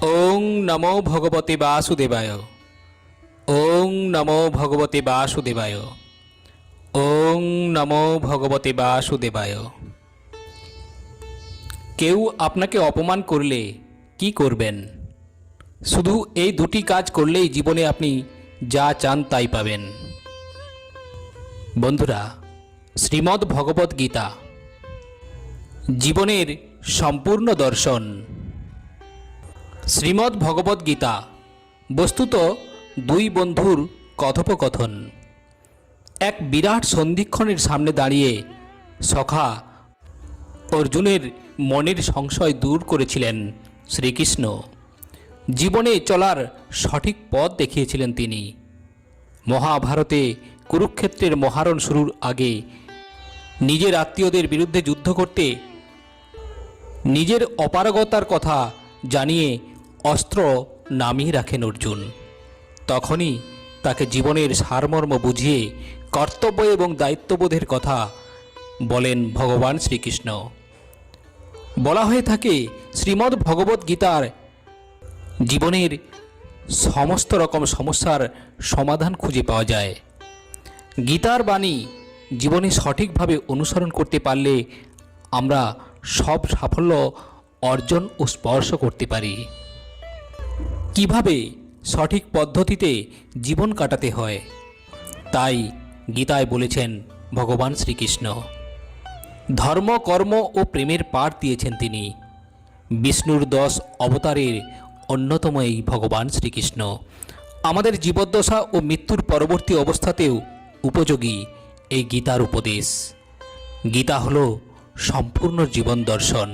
ওং নমো ভগবতে বাসুদেবায়। ওং নমো ভগবতে বাসুদেবায়। ওং নমো ভগবতে বাসুদেবায়। কেউ আপনাকে অপমান করলে কি করবেন? শুধু এই দুটি কাজ করলেই জীবনে আপনি যা চান তাই পাবেন। বন্ধুরা, শ্রীমদ্ ভগবদ্ গীতা জীবনের সম্পূর্ণ দর্শন। শ্রীমদ্ ভগবদ্ গীতা বস্তুত দুই বন্ধুর কথোপকথন। এক বিরাট সন্ধিক্ষণের সামনে দাঁড়িয়ে সখা অর্জুনের মনের সংশয় দূর করেছিলেন শ্রীকৃষ্ণ। জীবনে চলার সঠিক পথ দেখিয়েছিলেন তিনি। মহাভারতে কুরুক্ষেত্রের মহারণ শুরুর আগে নিজের আত্মীয়দের বিরুদ্ধে যুদ্ধ করতে নিজের অপারগতার কথা জানিয়ে অস্ত্র নামিয়ে রাখেন অর্জুন। তখনই তাকে জীবনের সারমর্ম বুঝিয়ে কর্তব্য এবং দায়িত্ববোধের কথা বলেন ভগবান শ্রীকৃষ্ণ। বলা হয়ে থাকে শ্রীমদ্ ভগবদ্ গীতার জীবনের সমস্ত রকম সমস্যার সমাধান খুঁজে পাওয়া যায়। গীতার বাণী জীবনে সঠিকভাবে অনুসরণ করতে পারলে আমরা সব সাফল্য অর্জন ও স্পর্শ করতে পারি। কিভাবে সঠিক পদ্ধতিতে জীবন কাটাতে হয় তাই গীতায় বলেছেন ভগবান শ্রীকৃষ্ণ। ধর্ম, কর্ম ও প্রেমের পাঠ দিয়েছেন তিনি। বিষ্ণুর 10 অবতারের অন্যতম এই ভগবান শ্রীকৃষ্ণ আমাদের জীবদ্দশা ও মৃত্যুর পরবর্তী অবস্থাতেও উপযোগী এই গীতার উপদেশ। গীতা হল সম্পূর্ণ জীবন দর্শন।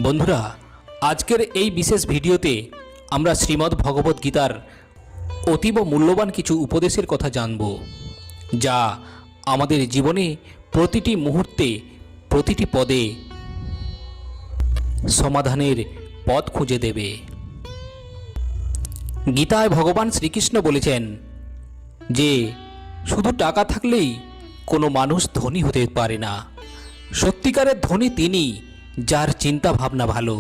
বন্ধুরা, আজকের এই বিশেষ ভিডিওতে আমরা শ্রীমদ্ ভগবদ্ গীতার অতীব মূল্যবান কিছু উপদেশের কথা জানব, যা আমাদের জীবনে প্রতিটি মুহূর্তে প্রতিটি পদে সমাধানের পথ খুঁজে দেবে। গীতায় ভগবান শ্রীকৃষ্ণ বলেছেন যে শুধু টাকা থাকলেই কোনো মানুষ ধনী হতে পারে না। সত্যিকারের ধনী তিনি, যার চিন্তা ভাবনা ভালো,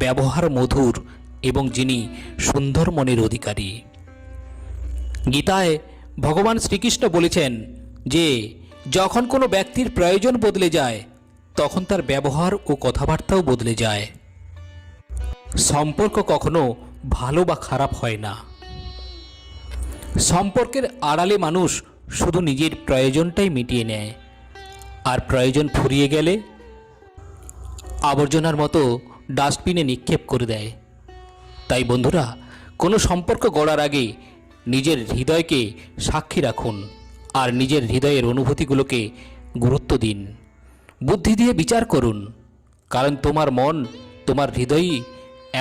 ব্যবহার মধুর এবং যিনি সুন্দর মনের অধিকারী। গীতায় ভগবান শ্রীকৃষ্ণ বলেছেন যে যখন কোনো ব্যক্তির প্রয়োজন বদলে যায় তখন তার ব্যবহার ও কথাবার্তাও বদলে যায়। সম্পর্ক কখনো ভালো বা খারাপ হয় না। সম্পর্কের আড়ালে মানুষ শুধু নিজের প্রয়োজনটাই মিটিয়ে নেয়, আর প্রয়োজন ফুরিয়ে গেলে আবর্জনার মতো ডাস্টবিনে নিক্ষেপ করে দেয়। তাই বন্ধুরা, কোনো সম্পর্ক গড়ার আগে নিজের হৃদয়কে সাক্ষী রাখুন আর নিজের হৃদয়ের অনুভূতিগুলোকে গুরুত্ব দিন। বুদ্ধি দিয়ে বিচার করুন, কারণ তোমার মন, তোমার হৃদয়ই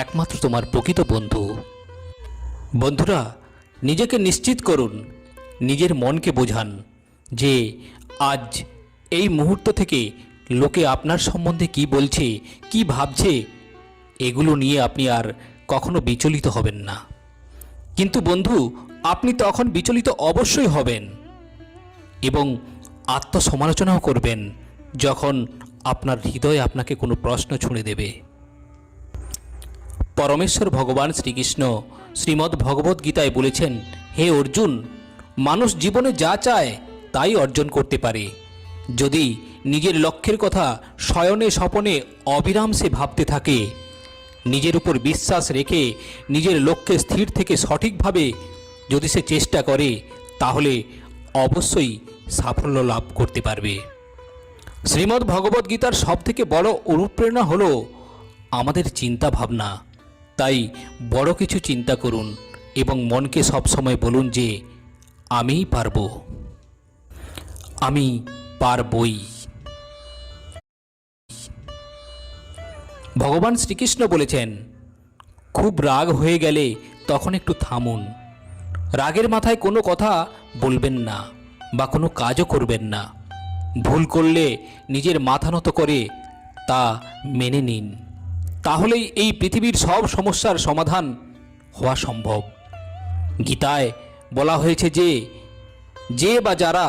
একমাত্র তোমার প্রকৃত বন্ধু। বন্ধুরা, নিজেকে নিশ্চিত করুন, নিজের মনকে বোঝান যে আজ এই মুহূর্ত থেকে লোকে আপনার সম্বন্ধে কি বলছে, কি ভাবছে, এগুলো নিয়ে আপনি আর কখনো বিচলিত হবেন না। কিন্তু বন্ধু, আপনি তখন বিচলিত অবশ্যই হবেন এবং আত্মসমালোচনাও করবেন যখন আপনার হৃদয় আপনাকে কোনো প্রশ্ন ছুঁড়ে দেবে। পরমেশ্বর ভগবান শ্রীকৃষ্ণ শ্রীমদ্ ভগবদ্ গীতায় বলেছেন, হে অর্জুন, মানুষ জীবনে যা চায় তাই অর্জন করতে পারে যদি নিজের লক্ষ্যের কথা শয়নে স্বপনে অবিরাম সে ভাবতে থাকে। নিজের উপর বিশ্বাস রেখে নিজের লক্ষ্যে স্থির থেকে সঠিকভাবে যদি সে চেষ্টা করে তাহলে অবশ্যই সাফল্য লাভ করতে পারবে। শ্রীমদ্ ভগবদ্ গীতার সবথেকে বড় অনুপ্রেরণা হলো আমাদের চিন্তা ভাবনা। তাই বড় কিছু চিন্তা করুন এবং মনকে সবসময় বলুন যে আমিই পারবো, আমি পারবই। ভগবান শ্রীকৃষ্ণ বলেছেন, খুব রাগ হয়ে গেলে তখন একটু থামুন। রাগের মাথায় কোনো কথা বলবেন না বা কোনো কাজও করবেন না। ভুল করলে নিজের মাথা নত করে তা মেনে নিন, তাহলেই এই পৃথিবীর সব সমস্যার সমাধান হওয়া সম্ভব। গীতায় বলা হয়েছে যে বা যারা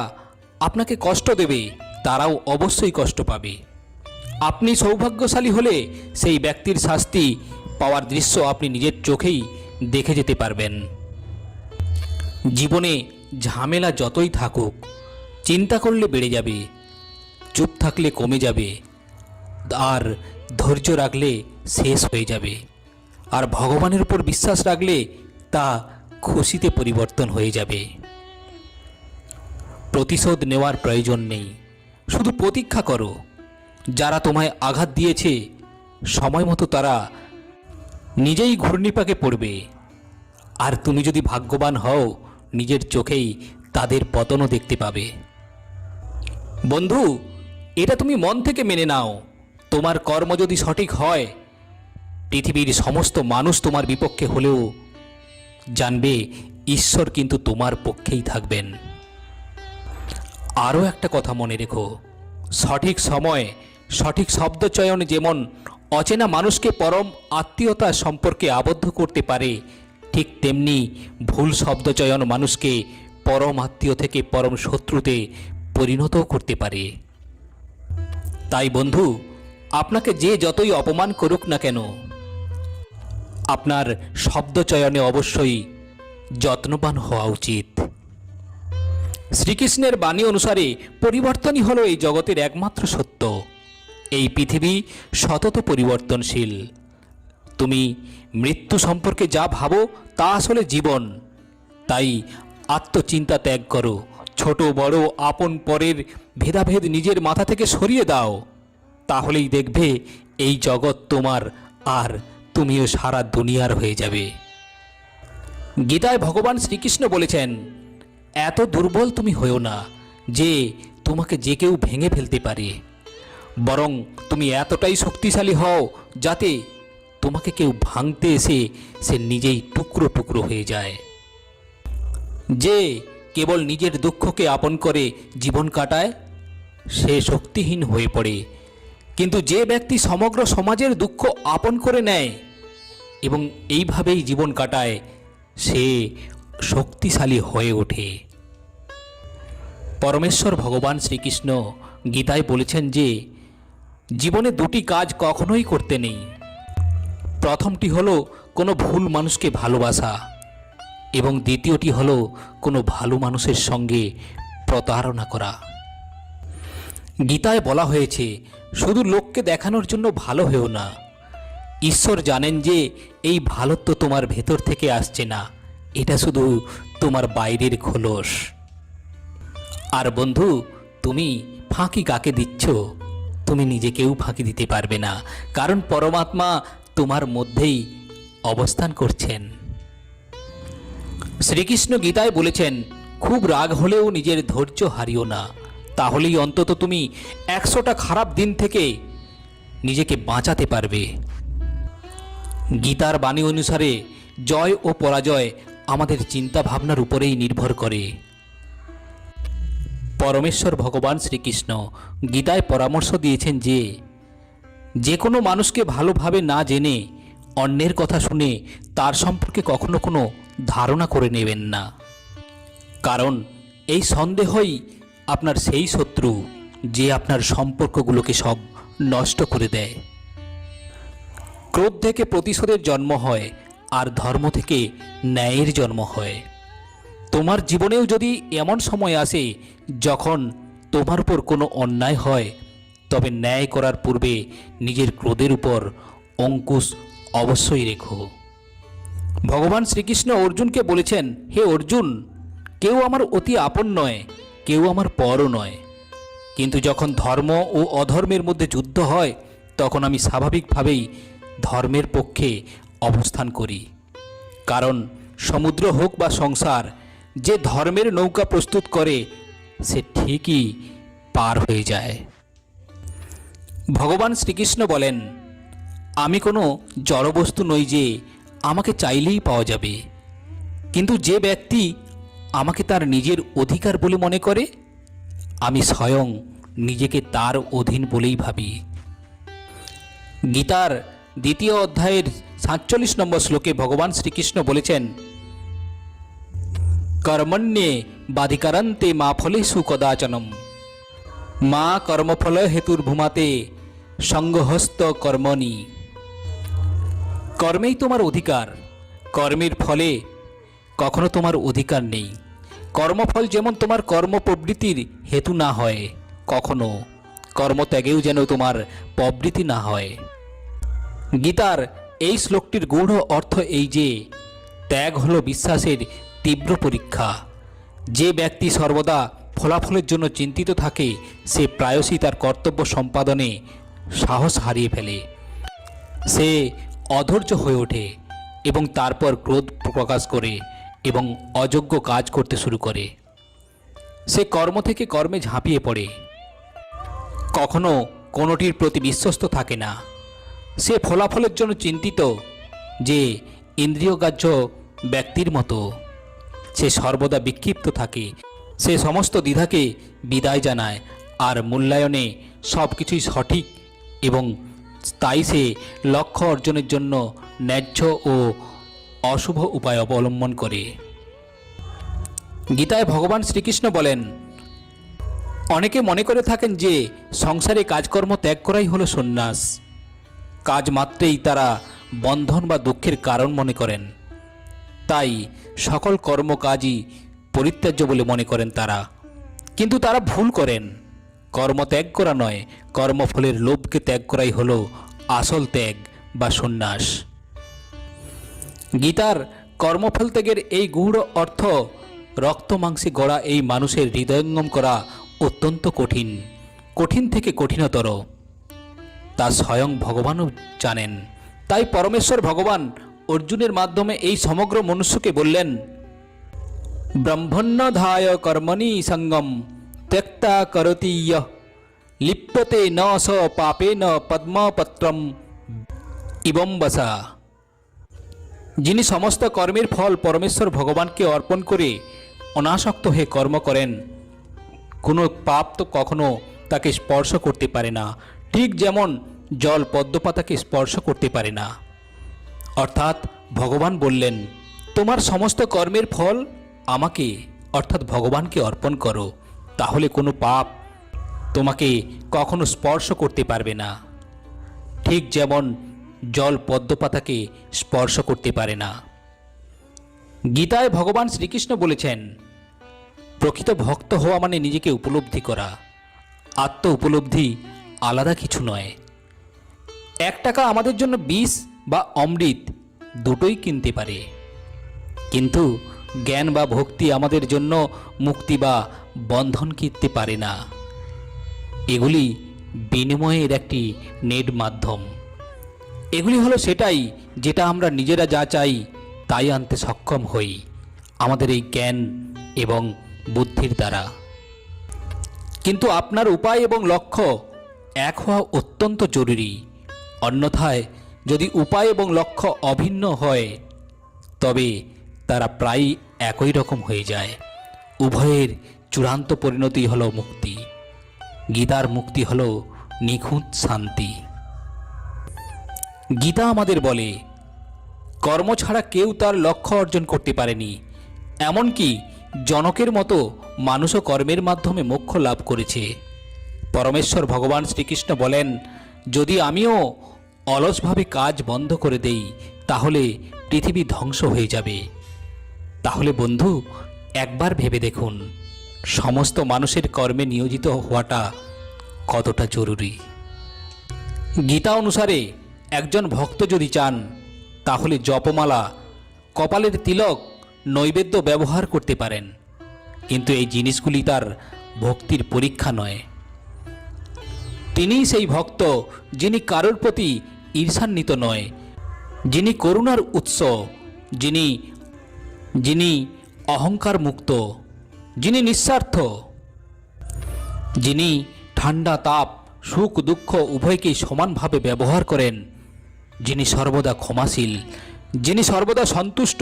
আপনাকে কষ্ট দেবে তারাও অবশ্যই কষ্ট পাবে। আপনি সৌভাগ্যশালী হলে সেই ব্যক্তির শাস্তি পাওয়ার দৃশ্য আপনি নিজের চোখেই দেখে যেতে পারবেন। জীবনে ঝামেলা যতই থাকুক, চিন্তা করলে বেড়ে যাবে, চুপ থাকলে কমে যাবে, আর ধৈর্য রাখলে শেষ হয়ে যাবে, আর ভগবানের উপর বিশ্বাস রাখলে তা খুশিতে পরিবর্তন হয়ে যাবে। প্রতিশোধ নেওয়ার প্রয়োজন নেই, শুধু প্রতীক্ষা করো। যারা তোমায় আঘাত দিয়েছে সময় মতো তারা নিজেই ঘূর্ণিপাকে পড়বে, আর তুমি যদি ভাগ্যবান হও নিজের চোখেই তাদের পতনও দেখতে পাবে। বন্ধু, এটা তুমি মন থেকে মেনে নাও, তোমার কর্ম যদি সঠিক হয়, পৃথিবীর সমস্ত মানুষ তোমার বিপক্ষে হলেও জানবে ঈশ্বর কিন্তু তোমার পক্ষেই থাকবেন। আরও একটা কথা মনে রেখো, সঠিক সময় সঠিক শব্দচয়ন যেমন অচেনা মানুষকে পরম আত্মীয়তার সম্পর্কে আবদ্ধ করতে পারে, ঠিক তেমনি ভুল শব্দচয়ন মানুষকে পরম আত্মীয় থেকে পরম শত্রুতে পরিণত করতে পারে। তাই বন্ধু, আপনাকে যে যতই অপমান করুক না কেন, আপনার শব্দচয়নে অবশ্যই যত্নবান হওয়া উচিত। শ্রীকৃষ্ণের বাণী অনুসারে পরিবর্তনই হলো এই জগতের একমাত্র সত্য। এই পৃথিবী সতত পরিবর্তনশীল। তুমি মৃত্যু সম্পর্কে যা ভাবো তা আসলে জীবন। তাই আত্মচিন্তা ত্যাগ করো, ছোট বড় আপন পরের ভেদাভেদ নিজের মাথা থেকে সরিয়ে দাও। তাহলেই দেখবে এই জগৎ তোমার, আর তুমিও সারা দুনিয়ার হয়ে যাবে। গীতায় ভগবান শ্রীকৃষ্ণ বলেছেন, এত দুর্বল তুমি হয়েও না যে তোমাকে যে কেউ ভেঙে ফেলতে পারে, বরং তুমি এতটাই শক্তিশালী হও যাতে তোমাকে কেউ ভাঙতে এসে সে নিজেই টুকরো টুকরো হয়ে যায়। যে কেবল নিজের দুঃখকে আপন করে জীবন কাটায় সে শক্তিহীন হয়ে পড়ে, কিন্তু যে ব্যক্তি সমগ্র সমাজের দুঃখ আপন করে নেয় এবং এইভাবেই জীবন কাটায় সে শক্তিশালী হয়ে ওঠে। পরমেশ্বর ভগবান শ্রীকৃষ্ণ গীতায় বলেছেন যে জীবনে দুটি কাজ কখনোই করতে নেই। প্রথমটি হলো কোনো ভুল মানুষকে ভালোবাসা, এবং দ্বিতীয়টি হলো কোনো ভালো মানুষের সঙ্গে প্রতারণা করা। গীতায় বলা হয়েছে, শুধু লোককে দেখানোর জন্য ভালো হয়েও না। ঈশ্বর জানেন যে এই ভালোত্ব তোমার ভেতর থেকে আসছে না, এটা শুধু তোমার বাইরের খোলস। আর বন্ধু, তুমি ফাঁকি কাকে দিচ্ছ? তুমি নিজেকেও ফাঁকি দিতে পারবে না, কারণ পরমাত্মা তোমার মধ্যেই অবস্থান করছেন। শ্রীকৃষ্ণ গীতায় বলেছেন, খুব রাগ হলেও নিজের ধৈর্য হারিও না, তাহলেই অন্তত তুমি 100টা খারাপ দিন থেকে নিজেকে বাঁচাতে পারবে। গীতার বাণী অনুসারে জয় ও পরাজয় আমাদের চিন্তা ভাবনার উপরেই নির্ভর করে। পরমেশ্বর ভগবান শ্রীকৃষ্ণ গীতায় পরামর্শ দিয়েছেন যে কোনো মানুষকে ভালোভাবে না জেনে অন্যের কথা শুনে তার সম্পর্কে কখনো কোনো ধারণা করে নেবেন না, কারণ এই সন্দেহই আপনার সেই শত্রু যে আপনার সম্পর্কগুলোকে সব নষ্ট করে দেয়। ক্রোধ থেকে প্রতিশোধের জন্ম হয়, আর ধর্ম থেকে ন্যায়ের জন্ম হয়। তোমার জীবনেও যদি এমন সময় আসে যখন তোমার উপর কোনো অন্যায় হয়, তবে ন্যায় করার পূর্বে নিজের ক্রোধের উপর অঙ্কুশ অবশ্যই রেখো। ভগবান শ্রীকৃষ্ণ অর্জুনকে বলেছেন, হে অর্জুন, কেউ আমার অতি আপন নয়, কেউ আমার পরও নয়, কিন্তু যখন ধর্ম ও অধর্মের মধ্যে যুদ্ধ হয় তখন আমি স্বাভাবিকভাবেই ধর্মের পক্ষে অবস্থান করি। কারণ সমুদ্র হোক বা সংসার, যে ধর্মের নৌকা প্রস্তুত করে সে ঠিকই পার হয়ে যায়। ভগবান শ্রীকৃষ্ণ বলেন, আমি কোনো জড়বস্তু নই যে আমাকে চাইলেই পাওয়া যাবে, কিন্তু যে ব্যক্তি আমাকে তার নিজের অধিকার বলে মনে করে আমি স্বয়ং নিজেকে তার অধীন বলেই ভাবি। গীতার 2য় অধ্যায়ের 47 নম্বর শ্লোকে ভগবান শ্রীকৃষ্ণ বলেছেন, কর্মণ্যে বাধিকারন্তে মা ফলেষু কদাচনম মা কর্মফল হেতুর্ভূমাতে সঙ্গহস্ত কর্মণি। কর্মেই তোমার অধিকার, কর্মের ফলে কখনো তোমার অধিকার নেই। কর্মফল যেমন তোমার কর্মপ্রবৃত্তির হেতু না হয়, কখনো কর্মত্যাগেও যেন তোমার প্রবৃত্তি না হয়। গীতার এই শ্লোকটির গূঢ় অর্থ এই যে ত্যাগ হলো বিশ্বাসের তীব্র পরীক্ষা। যে ব্যক্তি সর্বদা ফলাফলের জন্য চিন্তিত থাকে সে প্রায়শই তার কর্তব্য সম্পাদনে সাহস হারিয়ে ফেলে। সে অধৈর্য হয়ে ওঠে এবং তারপর ক্রোধ প্রকাশ করে এবং অযোগ্য কাজ করতে শুরু করে। সে কর্ম থেকে কর্মে ঝাঁপিয়ে পড়ে, কখনো কোনোটির প্রতি বিশ্বস্ত থাকে না। সে ফলাফলের জন্য চিন্তিত, যে ইন্দ্রিয়গ্রাহ্য ব্যক্তির মতো। সে সর্বদা বিক্ষিপ্ত থাকে। সে সমস্ত দ্বিধাকে বিদায় জানায় আর মূল্যায়নে সব কিছুই সঠিক, এবং তাই সে লক্ষ্য অর্জনের জন্য ন্যায্য ও অশুভ উপায় অবলম্বন করে। গীতায় ভগবান শ্রীকৃষ্ণ বলেন, অনেকে মনে করে থাকেন যে সংসারে কাজকর্ম ত্যাগ করাই হলো সন্ন্যাস। কাজ মাত্রেই তারা বন্ধন বা দুঃখের কারণ মনে করেন, তাই সকল কর্মকাজই পরিত্যাজ্য বলে মনে করেন তারা। কিন্তু তারা ভুল করেন। কর্ম ত্যাগ করা নয়, কর্মফলের লোভকে ত্যাগ করাই হলো আসল ত্যাগ বা সন্ন্যাস। গীতার কর্মফল ত্যাগের এই গূঢ় অর্থ রক্ত মাংসে গড়া এই মানুষের হৃদয়ঙ্গম করা অত্যন্ত কঠিন, কঠিন থেকে কঠিনতর। তা স্বয়ং ভগবানও জানেন। তাই পরমেশ্বর ভগবান অর্জুনের মাধ্যমে এই সমগ্র মনুষ্যকে বললেন, ব্রহ্মণ্যধায় কর্মণি সঙ্গম ত্যক্তা করতি ইয়ঃ লিপ্যতে ন স পাপেন পদ্মপত্রম ইবম্বসা। যিনি সমস্ত কর্মের ফল পরমেশ্বর ভগবানকে অর্পণ করে অনাসক্ত হয়ে কর্ম করেন, কোনো পাপ তো কখনো তাকে স্পর্শ করতে পারে না, ঠিক যেমন জল পদ্মপাতাকে স্পর্শ করতে পারে না। অর্থাৎ ভগবান বললেন, তোমার সমস্ত কর্মের ফল আমাকে অর্থাৎ ভগবানকে অর্পণ করো, তাহলে কোনো পাপ তোমাকে কখনো স্পর্শ করতে পারবে না, ঠিক যেমন জল পদ্মপাতাকে স্পর্শ করতে পারে না। গীতায় ভগবান শ্রীকৃষ্ণ বলেছেন, প্রকৃত ভক্ত হওয়া মানে নিজেকে উপলব্ধি করা। আত্ম উপলব্ধি আলাদা কিছু নয়। 1 টাকা আমাদের জন্য বিষ বা অমৃত দুটোই কিনতে পারে, কিন্তু জ্ঞান বা ভক্তি আমাদের জন্য মুক্তি বা বন্ধন কিনতে পারে না। এগুলি বিনিময়ের একটি নেট মাধ্যম। এগুলি হলো সেটাই যেটা আমরা নিজেরা যা চাই তাই আনতে সক্ষম হই আমাদের এই জ্ঞান এবং বুদ্ধির দ্বারা। কিন্তু আপনার উপায় এবং লক্ষ্য এক হওয়া অত্যন্ত জরুরি। অন্যথায় যদি উপায় এবং লক্ষ্য অভিন্ন হয় তবে তারা প্রায় একই রকম হয়ে যায়। উভয়ের চূড়ান্ত পরিণতি হলো মুক্তি। গীতার মুক্তি হলো নিখুঁত শান্তি। গীতা আমাদের বলে, কর্ম ছাড়া কেউ তার লক্ষ্য অর্জন করতে পারেনি। এমনকি জনকের মতো মানুষও কর্মের মাধ্যমে মোক্ষ লাভ করেছে। পরমেশ্বর ভগবান শ্রীকৃষ্ণ বলেন, যদি আমিও অলসভাবে কাজ বন্ধ করে দেই তাহলে পৃথিবী ধ্বংস হয়ে যাবে। তাহলে বন্ধু, একবার ভেবে দেখুন সমস্ত মানুষের কর্মে নিয়োজিত হওয়াটা কতটা জরুরি। গীতা অনুসারে একজন ভক্ত যদি চান তাহলে জপমালা, কপালের তিলক, নৈবেদ্য ব্যবহার করতে পারেন, কিন্তু এই জিনিসগুলি তার ভক্তির পরীক্ষা নয়। তিনিই সেই ভক্ত যিনি কারোর প্রতি ঈর্ষান্বিত নয়, যিনি করুণার উৎস, যিনি অহংকার মুক্ত, যিনি নিঃস্বার্থ, যিনি ঠান্ডা তাপ, সুখ দুঃখ উভয়কেই সমানভাবে ব্যবহার করেন, যিনি সর্বদা ক্ষমাশীল, যিনি সর্বদা সন্তুষ্ট,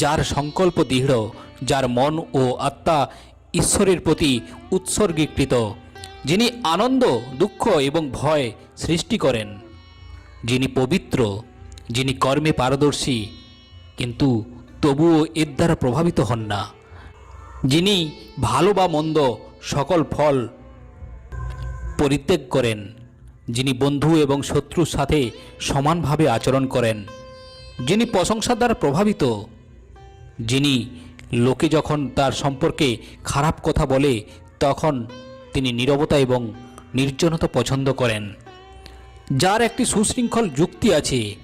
যার সংকল্প দৃঢ়, যার মন ও আত্মা ঈশ্বরের প্রতি উৎসর্গীকৃত, যিনি আনন্দ, দুঃখ এবং ভয় সৃষ্টি করেন, যিনি পবিত্র, যিনি কর্মে পারদর্শী কিন্তু তবুও এর দ্বারা প্রভাবিত হন না, যিনি ভালো বা মন্দ সকল ফল পরিত্যাগ করেন, যিনি বন্ধু এবং শত্রুর সাথে সমানভাবে আচরণ করেন, যিনি প্রশংসা দ্বারা প্রভাবিত, যিনি লোকে যখন তার সম্পর্কে খারাপ কথা বলে তখন তিনি নীরবতা এবং নির্জনতা পছন্দ করেন, যার একটি সুশৃঙ্খল যুক্তি আছে।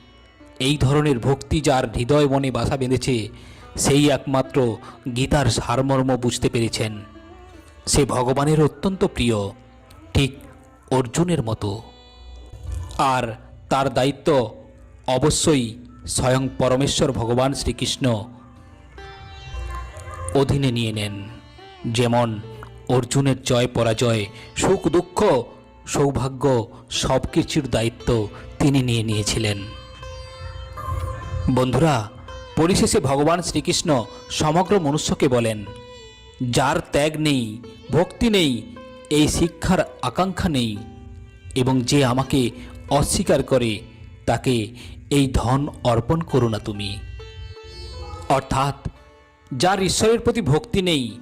এই ধরনের ভক্তি যার হৃদয় মনে বাসা বেঁধেছে, সেই একমাত্র গীতার সারমর্ম বুঝতে পেরেছেন। সে ভগবানের অত্যন্ত প্রিয়, ঠিক অর্জুনের মতো। আর তার দায়িত্ব অবশ্যই স্বয়ং পরমেশ্বর ভগবান শ্রীকৃষ্ণ অধীনে নিয়ে নেন। যেমন অর্জুনের জয় পরাজয়, সুখ দুঃখ, সৌভাগ্য সব কিছুর দায়িত্ব তিনি নিয়ে নিয়েছিলেন। বন্ধুরা, পরিশেষে ভগবান শ্রীকৃষ্ণ সমগ্র মনুষ্যকে বলেন, যার ত্যাগ নেই, ভক্তি নেই, এই শিক্ষার আকাঙ্ক্ষা নেই, এবং যে আমাকে অস্বীকার করে তাকে এই ধন অর্পণ করো না তুমি। অর্থাৎ যার ঈশ্বরের প্রতি ভক্তি নেই,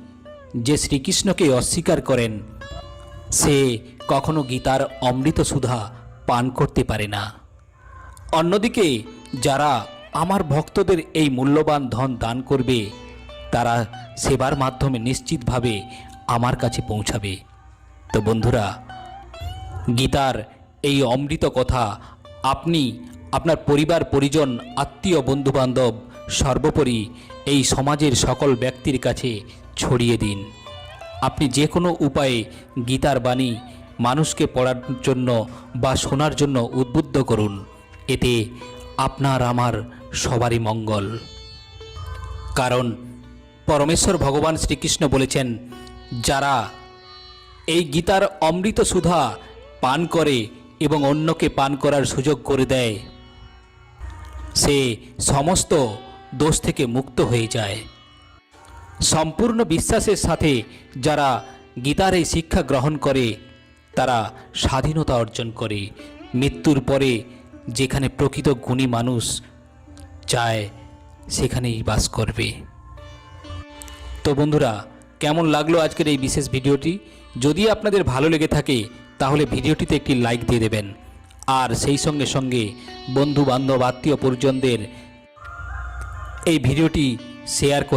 যে শ্রীকৃষ্ণকে অস্বীকার করেন, সে কখনো গীতার অমৃত সুধা পান করতে পারে না। অন্যদিকে যারা আমার ভক্তদের এই মূল্যবান ধন দান করবে, তারা সেবার মাধ্যমে নিশ্চিতভাবে আমার কাছে পৌঁছাবে। তো বন্ধুরা, গীতার এই অমৃত কথা আপনি আপনার পরিবার পরিজন, আত্মীয়, বন্ধুবান্ধব, সর্বোপরি এই সমাজের সকল ব্যক্তির কাছে ছড়িয়ে দিন। আপনি যে কোনো উপায়ে গীতার বাণী মানুষকে পড়ার জন্য বা শোনার জন্য উদ্বুদ্ধ করুন। এতে আপনার আমার সবারই মঙ্গল। কারণ পরমেশ্বর ভগবান শ্রীকৃষ্ণ বলেছেন, যারা এই গীতার অমৃত সুধা পান করে এবং অন্যকে পান করার সুযোগ করে দেয়, সে সমস্ত দোষ থেকে মুক্ত হয়ে যায়। সম্পূর্ণ বিশ্বাসের সাথে যারা গীতার এই শিক্ষা গ্রহণ করে, তারা স্বাধীনতা অর্জন করে। মৃত্যুর পরে যেখানে প্রকৃত গুণী মানুষ চায়, সেখানেই বাস করবে। তো বন্ধুরা, কেমন লাগলো আজকের এই বিশেষ ভিডিওটি? যদি আপনাদের ভালো লেগে থাকে তাহলে ভিডিওটিতে একটি লাইক দিয়ে দেবেন, আর সেই সঙ্গে সঙ্গে বন্ধু বান্ধব, আত্মীয় পরিজনদের এই ভিডিওটি শেয়ার করে